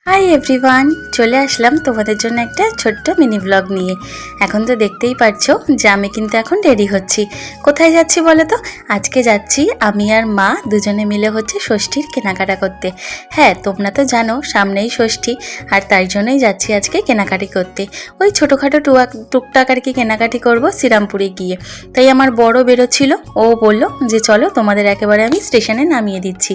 Hi everyone, চলে আসলাম তোমাদের জন্য একটা ছোট্ট মিনি ব্লগ নিয়ে। এখন তো দেখতেই পারছো যে আমি কিন্তু এখন রেডি হচ্ছি। কোথায় যাচ্ছি বলো তো? আজকে যাচ্ছি আমি আর মা দুজনে মিলে হচ্ছে ষষ্ঠীর কেনাকাটা করতে। হ্যাঁ, তোমরা তো জানো সামনেই ষষ্ঠী, আর তাই জন্যই যাচ্ছি আজকে কেনাকাটি করতে। ওই ছোটোখাটো টুকটাক আর কি কেনাকাটি করবো শ্রীরামপুরে গিয়ে। তাই আমার বড় বেরোচ্ছিল, ও বললো যে চলো তোমাদের একেবারে আমি স্টেশনে নামিয়ে দিচ্ছি।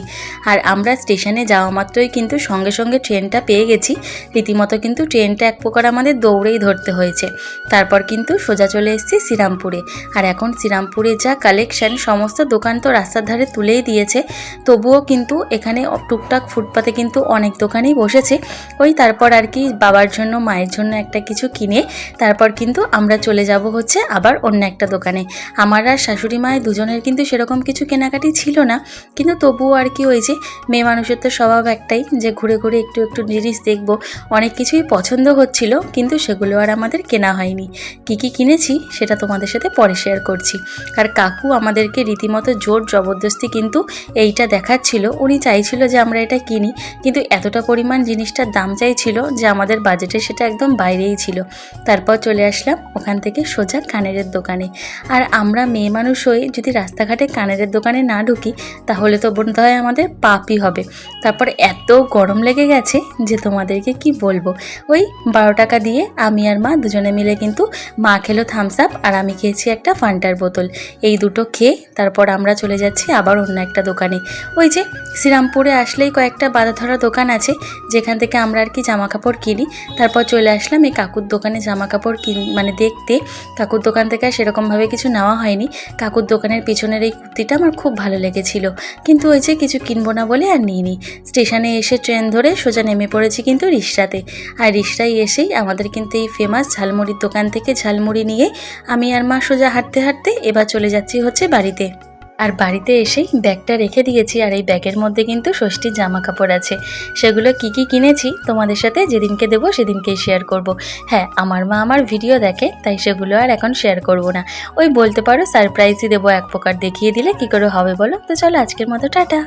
আর আমরা স্টেশনে যাওয়া মাত্রই কিন্তু সঙ্গে সঙ্গে ট্রেনটা পেয়ে গেছি। রীতিমতো কিন্তু ট্রেনটা এক প্রকার আমাদের দৌড়েই ধরতে হয়েছে। তারপর কিন্তু সোজা চলে এসেছি শ্রীরামপুরে। আর এখন শ্রীরামপুরে যা কালেকশন, সমস্ত দোকান তো রাস্তার ধারে তুলেই দিয়েছে, তবুও কিন্তু এখানে টুকটাক ফুটপাতে কিন্তু অনেক দোকানেই বসেছে। ওই তারপর আর কি বাবার জন্য মায়ের জন্য একটা কিছু কিনে তারপর কিন্তু আমরা চলে যাব হচ্ছে আবার অন্য একটা দোকানে। আমার আর শাশুড়ি মায়ের দুজনের কিন্তু সেরকম কিছু কেনাকাটি ছিল না, কিন্তু তবুও আর কি ওই যে মেয়ে মানুষের তো স্বভাব একটাই যে ঘুরে ঘুরে একটু একটু জিনিস দেখবো। অনেক কিছুই পছন্দ হচ্ছিল, কিন্তু সেগুলো আর আমাদের কেনা হয়নি। কি কি কিনেছি সেটা তোমাদের সাথে পরে শেয়ার করছি। আর কাকু আমাদেরকে রীতিমতো জোর জবরদস্তি কিন্তু এইটা দেখাচ্ছিল, উনি চাইছিল যে আমরা এটা কিনি, কিন্তু এতটা পরিমাণ জিনিসটার দাম চাইছিল যে আমাদের বাজেটে সেটা একদম বাইরেই ছিল। তারপর চলে আসলাম ওখান থেকে সোজা কানেরের দোকানে। আর আমরা মেয়ে মানুষ হয়ে যদি রাস্তাঘাটে কানেরের দোকানে না ঢুকি তাহলে তো বোধ হয় আমাদের পাপই হবে। তারপর এত গরম লেগে গেছে যে তোমাদেরকে কি বলবো। ওই 12 টাকা দিয়ে আমি আর মা দুজনে মিলে কিন্তু মা খেলো থামস আপ আর আমি খেয়েছি একটা ফান্টার বোতল। এই দুটো খেয়ে তারপর আমরা চলে যাচ্ছি আবার অন্য একটা দোকানে। ওই যে শ্রীরামপুরে আসলেই কয়েকটা বাঁধা ধরা দোকান আছে যেখান থেকে আমরা আর কি জামা কাপড় কিনি। তারপর চলে আসলাম এই কাকুর দোকানে জামা কাপড় মানে দেখতে। কাকুর দোকান থেকে আর সেরকমভাবে কিছু নেওয়া হয়নি। কাকুর দোকানের পিছনের এই কুর্তিটা আমার খুব ভালো লেগেছিল, কিন্তু ওই যে কিছু কিনবো না বলে আর নিইনি। স্টেশনে এসে ট্রেন ধরে সোজা নেমে পড়েছি কিন্তু রিকশাতে। আর রিকশায় এসেই আমাদের কিন্তু এই ফেমাস ঝালমুড়ির দোকান থেকে ঝালমুড়ি নিয়ে আমি আর মা সোজা হাঁটতে হাঁটতে এবার চলে যাচ্ছি হচ্ছে বাড়িতে। আর বাড়িতে এসেই ব্যাগটা রেখে দিয়েছি, আর এই ব্যাগের মধ্যে কিন্তু ষষ্ঠীর জামা কাপড় আছে। সেগুলো কি কি কিনেছি তোমাদের সাথে যেদিনকে দেবো সেদিনকেই শেয়ার করব। হ্যাঁ, আমার মা আমার ভিডিও দেখে, তাই সেগুলো আর এখন শেয়ার করব না। ওই বলতে পারো সারপ্রাইজই দেবো এক প্রকার, দেখিয়ে দিলে কি করে হবে বলো। তো চলো আজকের মতো টাটা।